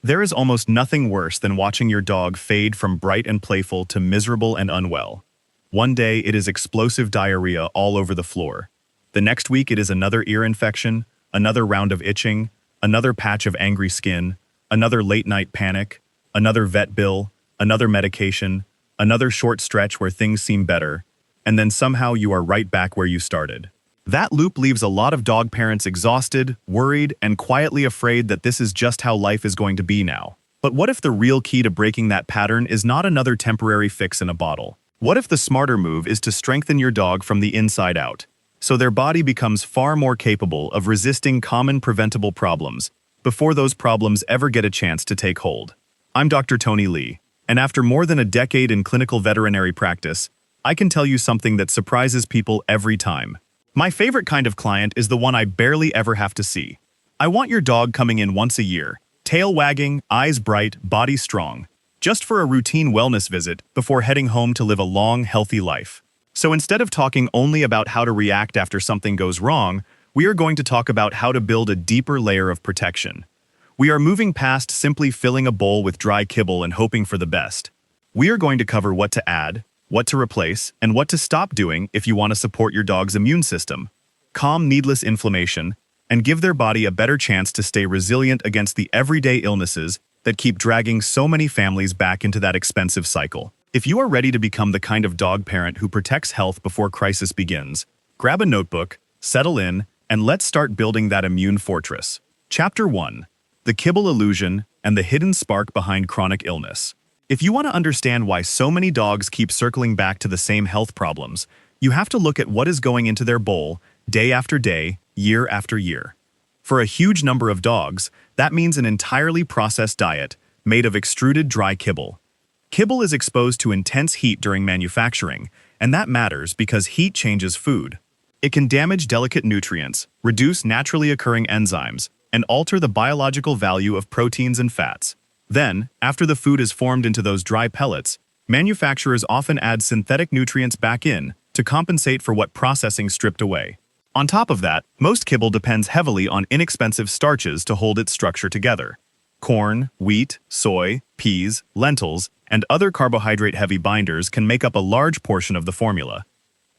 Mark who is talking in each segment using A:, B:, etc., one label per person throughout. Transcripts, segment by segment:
A: There is almost nothing worse than watching your dog fade from bright and playful to miserable and unwell. One day it is explosive diarrhea all over the floor. The next week it is another ear infection, another round of itching, another patch of angry skin, another late-night panic, another vet bill, another medication, another short stretch where things seem better, and then somehow you are right back where you started. That loop leaves a lot of dog parents exhausted, worried, and quietly afraid that this is just how life is going to be now. But what if the real key to breaking that pattern is not another temporary fix in a bottle? What if the smarter move is to strengthen your dog from the inside out, so their body becomes far more capable of resisting common preventable problems before those problems ever get a chance to take hold? I'm Dr. Tony Lee, and after more than a decade in clinical veterinary practice, I can tell you something that surprises people every time. My favorite kind of client is the one I barely ever have to see. I want your dog coming in once a year, tail wagging, eyes bright, body strong, just for a routine wellness visit before heading home to live a long, healthy life. So instead of talking only about how to react after something goes wrong, we are going to talk about how to build a deeper layer of protection. We are moving past simply filling a bowl with dry kibble and hoping for the best. We are going to cover what to add, what to replace, and what to stop doing if you want to support your dog's immune system, calm needless inflammation, and give their body a better chance to stay resilient against the everyday illnesses that keep dragging so many families back into that expensive cycle. If you are ready to become the kind of dog parent who protects health before crisis begins, grab a notebook, settle in, and let's start building that immune fortress. Chapter 1. The Kibble Illusion and the Hidden Spark Behind Chronic Illness. If you want to understand why so many dogs keep circling back to the same health problems, you have to look at what is going into their bowl day after day, year after year. For a huge number of dogs, that means an entirely processed diet made of extruded dry kibble. Kibble is exposed to intense heat during manufacturing, and that matters because heat changes food. It can damage delicate nutrients, reduce naturally occurring enzymes, and alter the biological value of proteins and fats. Then, after the food is formed into those dry pellets, manufacturers often add synthetic nutrients back in to compensate for what processing stripped away. On top of that, most kibble depends heavily on inexpensive starches to hold its structure together. Corn, wheat, soy, peas, lentils, and other carbohydrate-heavy binders can make up a large portion of the formula.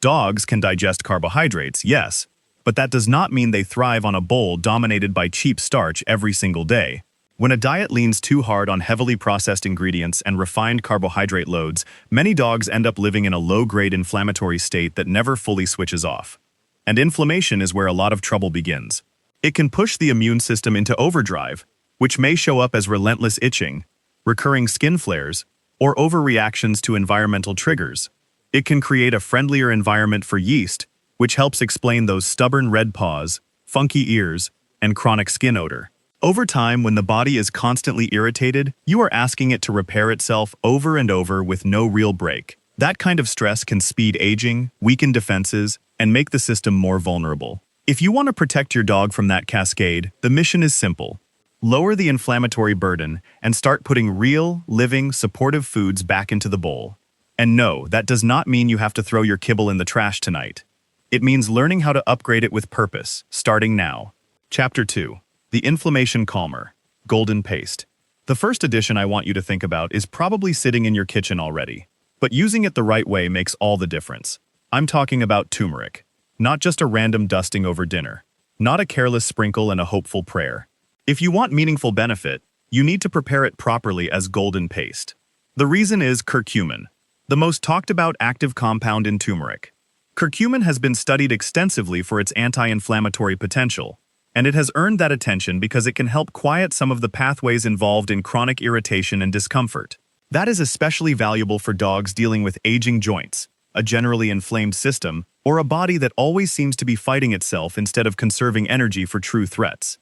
A: Dogs can digest carbohydrates, yes, but that does not mean they thrive on a bowl dominated by cheap starch every single day. When a diet leans too hard on heavily processed ingredients and refined carbohydrate loads, many dogs end up living in a low-grade inflammatory state that never fully switches off. And inflammation is where a lot of trouble begins. It can push the immune system into overdrive, which may show up as relentless itching, recurring skin flares, or overreactions to environmental triggers. It can create a friendlier environment for yeast, which helps explain those stubborn red paws, funky ears, and chronic skin odor. Over time, when the body is constantly irritated, you are asking it to repair itself over and over with no real break. That kind of stress can speed aging, weaken defenses, and make the system more vulnerable. If you want to protect your dog from that cascade, the mission is simple. Lower the inflammatory burden and start putting real, living, supportive foods back into the bowl. And no, that does not mean you have to throw your kibble in the trash tonight. It means learning how to upgrade it with purpose, starting now. Chapter 2. The Inflammation Calmer. Golden Paste. The first addition I want you to think about is probably sitting in your kitchen already. But using it the right way makes all the difference. I'm talking about turmeric. Not just a random dusting over dinner. Not a careless sprinkle and a hopeful prayer. If you want meaningful benefit, you need to prepare it properly as golden paste. The reason is curcumin, the most talked about active compound in turmeric. Curcumin has been studied extensively for its anti-inflammatory potential, and it has earned that attention because it can help quiet some of the pathways involved in chronic irritation and discomfort. That is especially valuable for dogs dealing with aging joints, a generally inflamed system, or a body that always seems to be fighting itself instead of conserving energy for true threats.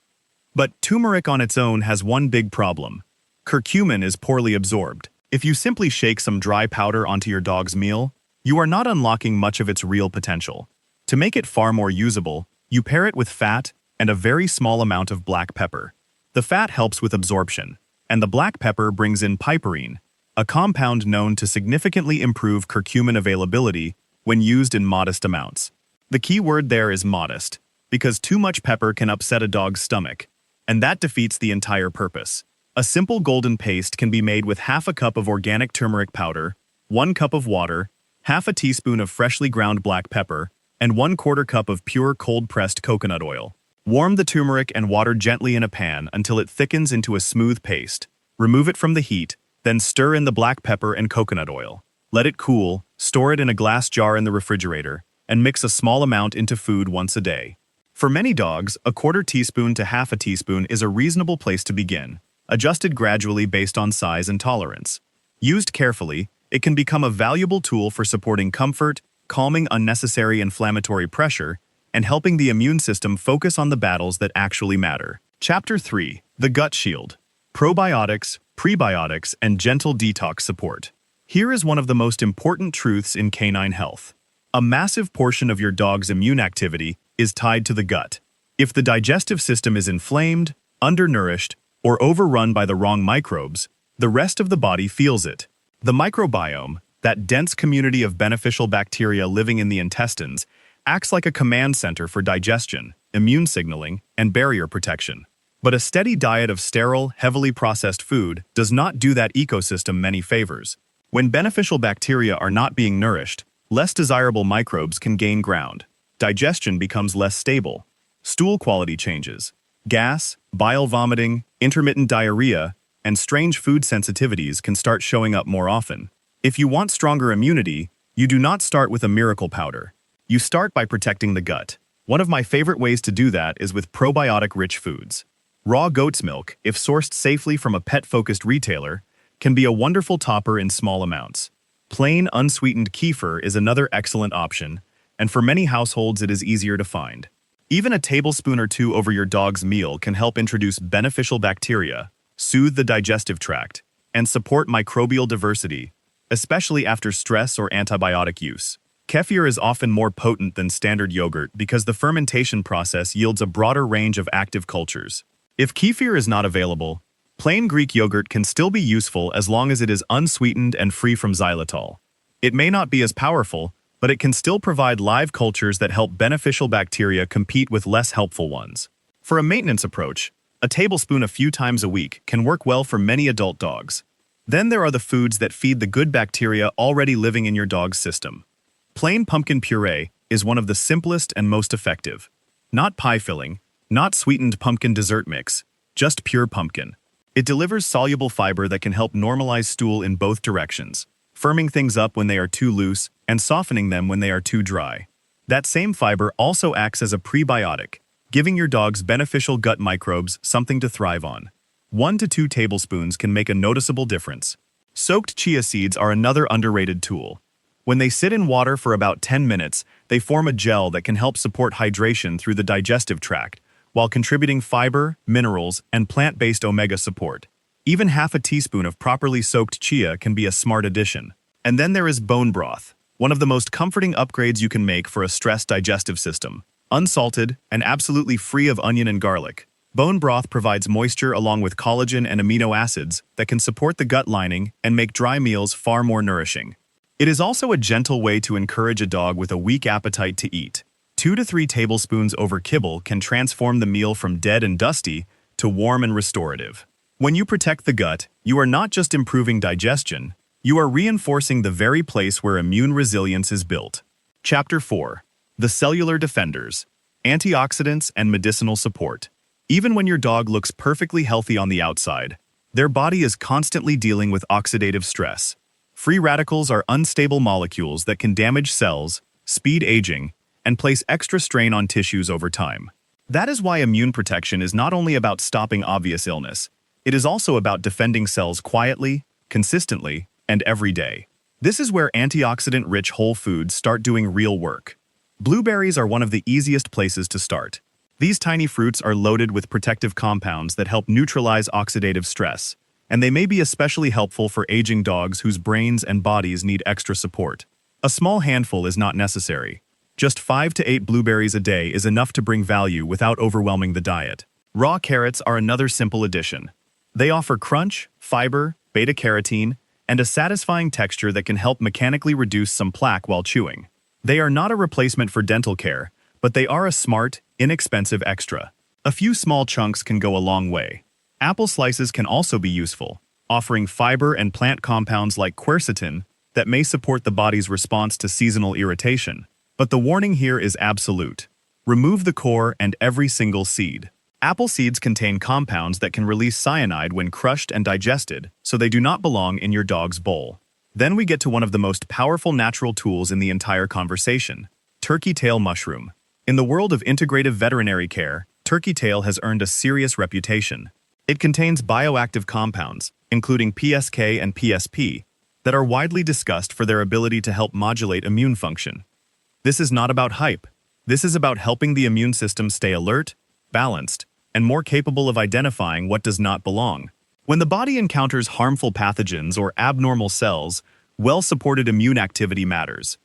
A: But turmeric on its own has one big problem. Curcumin is poorly absorbed. If you simply shake some dry powder onto your dog's meal, you are not unlocking much of its real potential. To make it far more usable, you pair it with fat and a very small amount of black pepper. The fat helps with absorption, and the black pepper brings in piperine, a compound known to significantly improve curcumin availability when used in modest amounts. The key word there is modest, because too much pepper can upset a dog's stomach, and that defeats the entire purpose. A simple golden paste can be made with half a cup of organic turmeric powder, 1 cup of water, half a teaspoon of freshly ground black pepper, and 1/4 cup of pure cold-pressed coconut oil. Warm the turmeric and water gently in a pan until it thickens into a smooth paste. Remove it from the heat, then stir in the black pepper and coconut oil. Let it cool, store it in a glass jar in the refrigerator, and mix a small amount into food once a day. For many dogs, a 1/4 teaspoon to half a teaspoon is a reasonable place to begin, adjusted gradually based on size and tolerance. Used carefully, it can become a valuable tool for supporting comfort, calming unnecessary inflammatory pressure, and helping the immune system focus on the battles that actually matter. Chapter 3. The Gut Shield. Probiotics, prebiotics, and gentle detox support. Here is one of the most important truths in canine health. A massive portion of your dog's immune activity is tied to the gut. If the digestive system is inflamed, undernourished, or overrun by the wrong microbes, the rest of the body feels it. The microbiome, that dense community of beneficial bacteria living in the intestines, acts like a command center for digestion, immune signaling, and barrier protection. But a steady diet of sterile, heavily processed food does not do that ecosystem many favors. When beneficial bacteria are not being nourished, less desirable microbes can gain ground. Digestion becomes less stable. Stool quality changes. Gas, bile vomiting, intermittent diarrhea, and strange food sensitivities can start showing up more often. If you want stronger immunity, you do not start with a miracle powder. You start by protecting the gut. One of my favorite ways to do that is with probiotic-rich foods. Raw goat's milk, if sourced safely from a pet-focused retailer, can be a wonderful topper in small amounts. Plain, unsweetened kefir is another excellent option, and for many households it is easier to find. Even a tablespoon or two over your dog's meal can help introduce beneficial bacteria, soothe the digestive tract, and support microbial diversity, especially after stress or antibiotic use. Kefir is often more potent than standard yogurt because the fermentation process yields a broader range of active cultures. If kefir is not available, plain Greek yogurt can still be useful as long as it is unsweetened and free from xylitol. It may not be as powerful, but it can still provide live cultures that help beneficial bacteria compete with less helpful ones. For a maintenance approach, a tablespoon a few times a week can work well for many adult dogs. Then there are the foods that feed the good bacteria already living in your dog's system. Plain pumpkin puree is one of the simplest and most effective. Not pie filling, not sweetened pumpkin dessert mix, just pure pumpkin. It delivers soluble fiber that can help normalize stool in both directions, firming things up when they are too loose and softening them when they are too dry. That same fiber also acts as a prebiotic, giving your dog's beneficial gut microbes something to thrive on. 1 to 2 tablespoons can make a noticeable difference. Soaked chia seeds are another underrated tool. When they sit in water for about 10 minutes, they form a gel that can help support hydration through the digestive tract, while contributing fiber, minerals, and plant-based omega support. Even half a teaspoon of properly soaked chia can be a smart addition. And then there is bone broth, one of the most comforting upgrades you can make for a stressed digestive system. Unsalted and absolutely free of onion and garlic, bone broth provides moisture along with collagen and amino acids that can support the gut lining and make dry meals far more nourishing. It is also a gentle way to encourage a dog with a weak appetite to eat. 2 to 3 tablespoons over kibble can transform the meal from dead and dusty to warm and restorative. When you protect the gut, you are not just improving digestion, you are reinforcing the very place where immune resilience is built. Chapter 4. The Cellular Defenders. Antioxidants and medicinal support. Even when your dog looks perfectly healthy on the outside, their body is constantly dealing with oxidative stress. Free radicals are unstable molecules that can damage cells, speed aging, and place extra strain on tissues over time. That is why immune protection is not only about stopping obvious illness, it is also about defending cells quietly, consistently, and every day. This is where antioxidant-rich whole foods start doing real work. Blueberries are one of the easiest places to start. These tiny fruits are loaded with protective compounds that help neutralize oxidative stress, and they may be especially helpful for aging dogs whose brains and bodies need extra support. A small handful is not necessary. Just 5 to 8 blueberries a day is enough to bring value without overwhelming the diet. Raw carrots are another simple addition. They offer crunch, fiber, beta-carotene, and a satisfying texture that can help mechanically reduce some plaque while chewing. They are not a replacement for dental care, but they are a smart, inexpensive extra. A few small chunks can go a long way. Apple slices can also be useful, offering fiber and plant compounds like quercetin that may support the body's response to seasonal irritation. But the warning here is absolute. Remove the core and every single seed. Apple seeds contain compounds that can release cyanide when crushed and digested, so they do not belong in your dog's bowl. Then we get to one of the most powerful natural tools in the entire conversation: turkey tail mushroom. In the world of integrative veterinary care, turkey tail has earned a serious reputation. It contains bioactive compounds, including PSK and PSP, that are widely discussed for their ability to help modulate immune function. This is not about hype. This is about helping the immune system stay alert, balanced, and more capable of identifying what does not belong. When the body encounters harmful pathogens or abnormal cells, well-supported immune activity matters.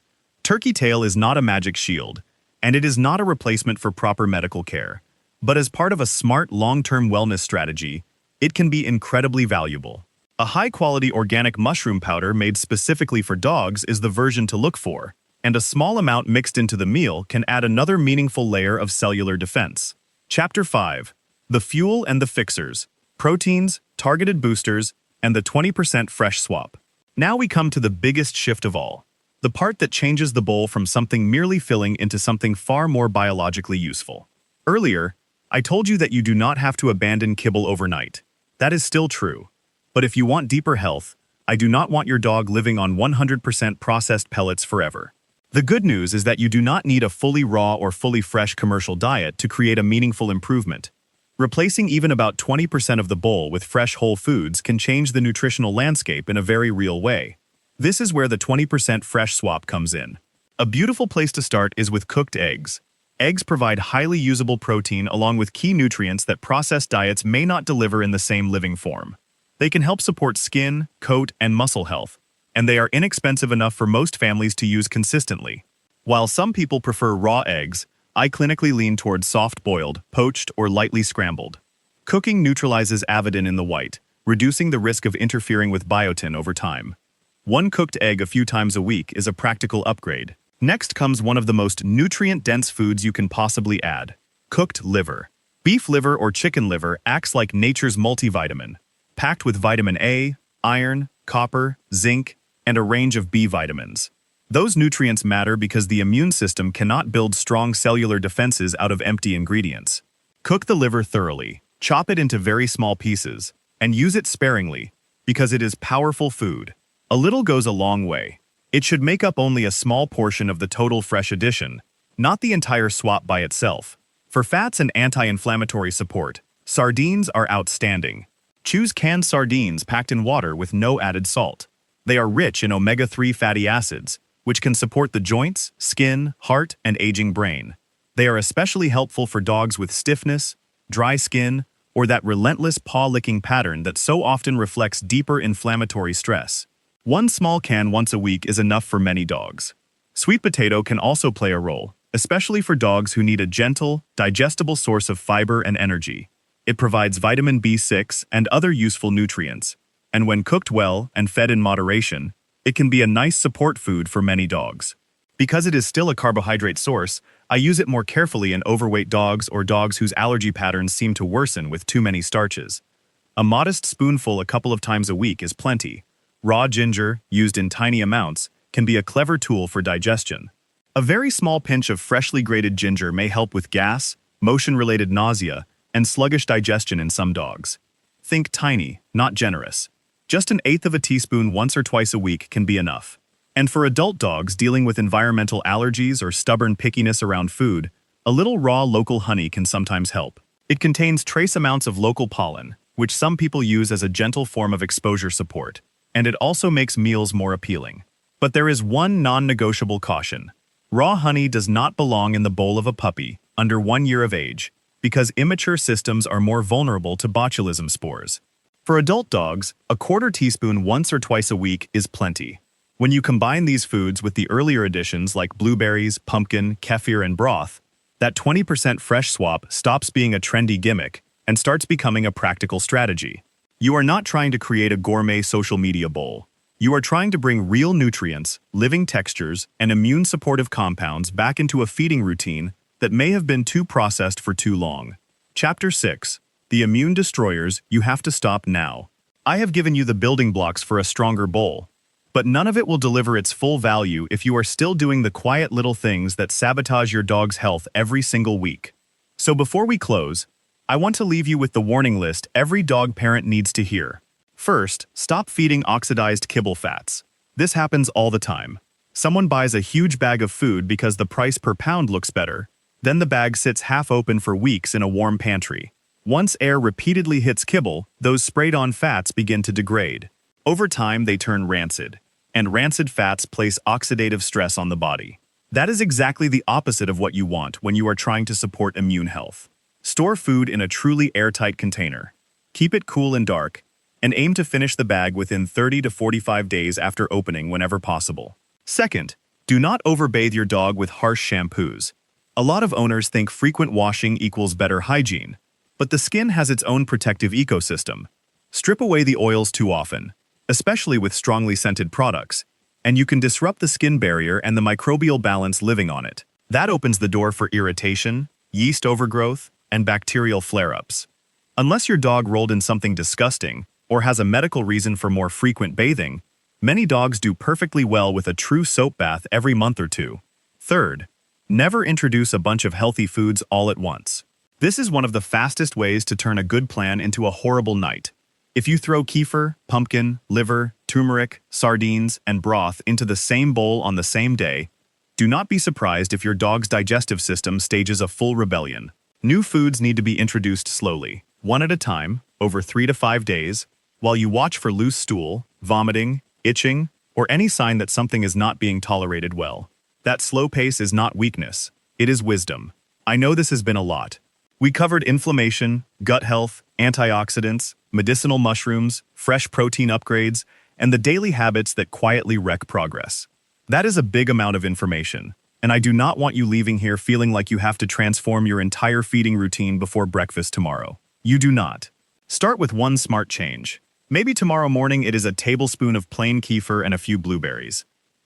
A: Turkey tail is not a magic shield, and it is not a replacement for proper medical care. But as part of a smart long-term wellness strategy, it can be incredibly valuable. A high-quality organic mushroom powder made specifically for dogs is the version to look for, and a small amount mixed into the meal can add another meaningful layer of cellular defense. Chapter 5. The Fuel and the Fixers: Proteins, Targeted Boosters, and the 20% Fresh Swap. Now we come to the biggest shift of all, the part that changes the bowl from something merely filling into something far more biologically useful. Earlier, I told you that you do not have to abandon kibble overnight. That is still true. But if you want deeper health, I do not want your dog living on 100% processed pellets forever. The good news is that you do not need a fully raw or fully fresh commercial diet to create a meaningful improvement. Replacing even about 20% of the bowl with fresh whole foods can change the nutritional landscape in a very real way. This is where the 20% fresh swap comes in. A beautiful place to start is with cooked eggs. Eggs provide highly usable protein along with key nutrients that processed diets may not deliver in the same living form. They can help support skin, coat, and muscle health, and they are inexpensive enough for most families to use consistently. While some people prefer raw eggs, I clinically lean towards soft-boiled, poached, or lightly scrambled. Cooking neutralizes avidin in the white, reducing the risk of interfering with biotin over time. One cooked egg a few times a week is a practical upgrade. Next comes one of the most nutrient-dense foods you can possibly add: cooked liver. Beef liver or chicken liver acts like nature's multivitamin, packed with vitamin A, iron, copper, zinc, and a range of B vitamins. Those nutrients matter because the immune system cannot build strong cellular defenses out of empty ingredients. Cook the liver thoroughly, chop it into very small pieces, and use it sparingly, because it is powerful food. A little goes a long way. It should make up only a small portion of the total fresh addition, not the entire swap by itself. For fats and anti-inflammatory support, sardines are outstanding. Choose canned sardines packed in water with no added salt. They are rich in omega-3 fatty acids, which can support the joints, skin, heart, and aging brain. They are especially helpful for dogs with stiffness, dry skin, or that relentless paw-licking pattern that so often reflects deeper inflammatory stress. One small can once a week is enough for many dogs. Sweet potato can also play a role, especially for dogs who need a gentle, digestible source of fiber and energy. It provides vitamin B6 and other useful nutrients, and when cooked well and fed in moderation, it can be a nice support food for many dogs. Because it is still a carbohydrate source, I use it more carefully in overweight dogs or dogs whose allergy patterns seem to worsen with too many starches. A modest spoonful a couple of times a week is plenty. Raw ginger, used in tiny amounts, can be a clever tool for digestion. A very small pinch of freshly grated ginger may help with gas, motion-related nausea, and sluggish digestion in some dogs. Think tiny, not generous. Just an eighth of a teaspoon once or twice a week can be enough. And for adult dogs dealing with environmental allergies or stubborn pickiness around food, a little raw local honey can sometimes help. It contains trace amounts of local pollen, which some people use as a gentle form of exposure support, and it also makes meals more appealing. But there is one non-negotiable caution. Raw honey does not belong in the bowl of a puppy under 1 year of age, because immature systems are more vulnerable to botulism spores. For adult dogs, a quarter teaspoon once or twice a week is plenty. When you combine these foods with the earlier additions like blueberries, pumpkin, kefir, and broth, that 20% fresh swap stops being a trendy gimmick and starts becoming a practical strategy. You are not trying to create a gourmet social media bowl. You are trying to bring real nutrients, living textures, and immune-supportive compounds back into a feeding routine that may have been too processed for too long. Chapter 6. the immune destroyers, you have to stop now. I have given you the building blocks for a stronger bowl, but none of it will deliver its full value if you are still doing the quiet little things that sabotage your dog's health every single week. So before we close, I want to leave you with the warning list every dog parent needs to hear. First, stop feeding oxidized kibble fats. This happens all the time. Someone buys a huge bag of food because the price per pound looks better. Then the bag sits half open for weeks in a warm pantry. Once air repeatedly hits kibble, those sprayed-on fats begin to degrade. Over time, they turn rancid, and rancid fats place oxidative stress on the body. That is exactly the opposite of what you want when you are trying to support immune health. Store food in a truly airtight container. Keep it cool and dark, and aim to finish the bag within 30 to 45 days after opening whenever possible. Second, do not overbathe your dog with harsh shampoos. A lot of owners think frequent washing equals better hygiene, but the skin has its own protective ecosystem. Strip away the oils too often, especially with strongly scented products, and you can disrupt the skin barrier and the microbial balance living on it. That opens the door for irritation, yeast overgrowth, and bacterial flare-ups. Unless your dog rolled in something disgusting or has a medical reason for more frequent bathing, many dogs do perfectly well with a true soap bath every month or two. Third, never introduce a bunch of healthy foods all at once. This is one of the fastest ways to turn a good plan into a horrible night. If you throw kefir, pumpkin, liver, turmeric, sardines, and broth into the same bowl on the same day, do not be surprised if your dog's digestive system stages a full rebellion. New foods need to be introduced slowly, one at a time, over 3 to 5 days, while you watch for loose stool, vomiting, itching, or any sign that something is not being tolerated well. That slow pace is not weakness, it is wisdom. I know this has been a lot. We covered inflammation, gut health, antioxidants, medicinal mushrooms, fresh protein upgrades, and the daily habits that quietly wreck progress. That is a big amount of information, and I do not want you leaving here feeling like you have to transform your entire feeding routine before breakfast tomorrow. You do not. Start with one smart change. Maybe tomorrow morning it is a tablespoon of plain kefir and a few blueberries.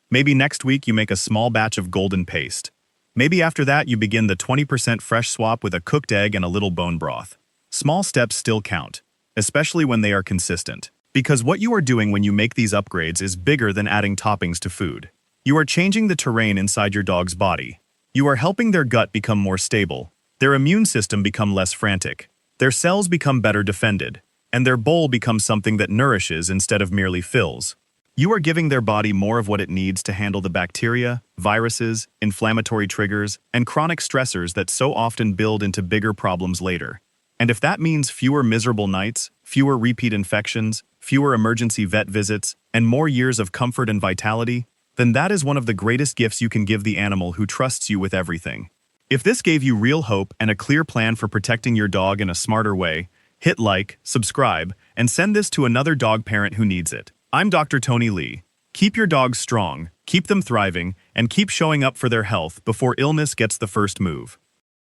A: Maybe next week you make a small batch of golden paste. Maybe after that you begin the 20% fresh swap with a cooked egg and a little bone broth. Small steps still count, especially when they are consistent. Because what you are doing when you make these upgrades is bigger than adding toppings to food. You are changing the terrain inside your dog's body. You are helping their gut become more stable, their immune system become less frantic, their cells become better defended, and their bowl becomes something that nourishes instead of merely fills. You are giving their body more of what it needs to handle the bacteria, viruses, inflammatory triggers, and chronic stressors that so often build into bigger problems later. And if that means fewer miserable nights, fewer repeat infections, fewer emergency vet visits, and more years of comfort and vitality, then that is one of the greatest gifts you can give the animal who trusts you with everything. If this gave you real hope and a clear plan for protecting your dog in a smarter way, hit like, subscribe, and send this to another dog parent who needs it. I'm Dr. Tony Lee. Keep your dogs strong, keep them thriving, and keep showing up for their health before illness gets the first move.